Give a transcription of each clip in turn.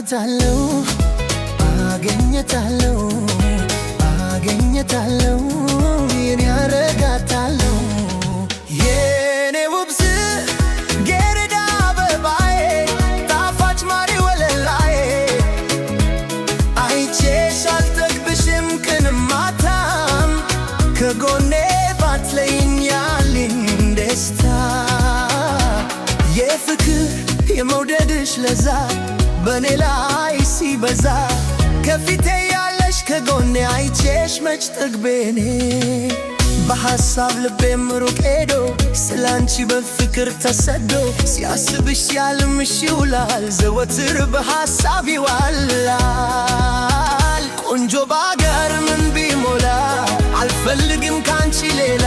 አገኘታለሁ አገኘታለሁ አገኘታለሁ የኔ አረጋታለሁ የኔ ውብ ጽጌረዳ አበባዬ ጣፋጭ ማር ወለላዬ አይቼሽ አልጠግብሽም ቀንም ማታም ከጎኔ ባትለይኝ ያለኝ ደስታ የፍቅር የመውደድሽ ለዛ በኔ ላይ ሲበዛ ከፊቴ ያለሽ ከጎኔ አይቼሽ መች ጠግቤኔ በሐሳብ ልቤም ሩቅ ሄዶ ስላንቺ በፍቅር ተሰዶ ሲያስብሽ ሲያልምሽ ይውላል ዘወትር በሐሳብ ይዋላል ቆንጆ ባገር ምን ቢሞላ አልፈልግም ካንቺ ሌላ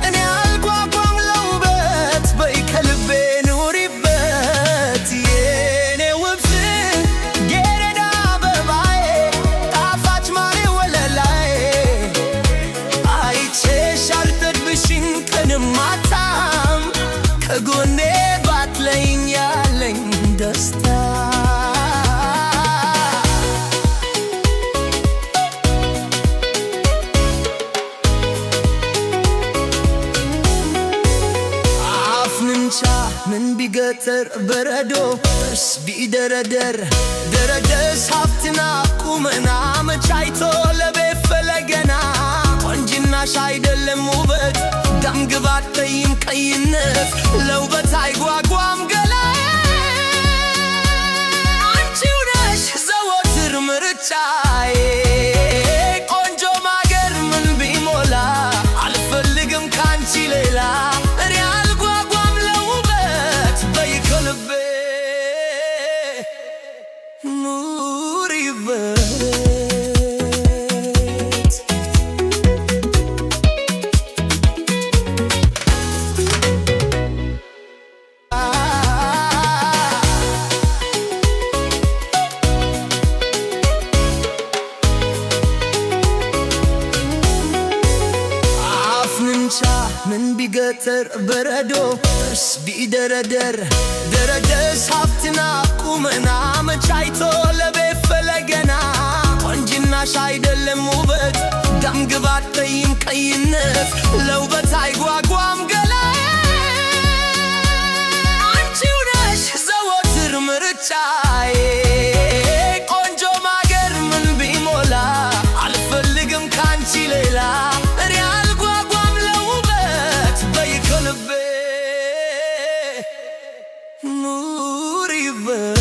እኔ አልጓጓም ለውበት በይ ከልቤ ኑሪበት የኔ ውብ ጽጌረዳ አበባዬ ጣፋጭ ማር ወለላዬ አይቼሽ አልጠግብሽም ቀንም ማታም ከጎኔ ባትለይኝ ያለኝ ደስታ ምን ቢገጠር በረዶ ጥርስ ቢደረደር ደረደስ ሀብትና ቁመና መቻይቶ ለቤት ፈለገና ቆንጅናሽ አይደለም ውበት ደም ግባት ጠይም ቀይነት ለውበት አይጓጓም ገላ አንቺው ነሽ ዘወትር ምርጫዬ ቆንጆ ማገር ምን ቢሞላ አልፈልግም ካንቺ ሌላ ምን ቢገጠር በረዶ ጥርስ ቢደረደር ደረደስ ሀብትና ቁመና መቻይቶ ለቤት ፈለገና ቆንጅናሽ አይደለም ውበት ደም ግባት ጠይም ቀይነት ለውበት አይጓጓም ገላ አንቺው ነሽ ዘወትር ምርጫዬ ቆንጆ ማገር ምን ቢሞላ አልፈልግም ካንቺ ሌላ Nuriver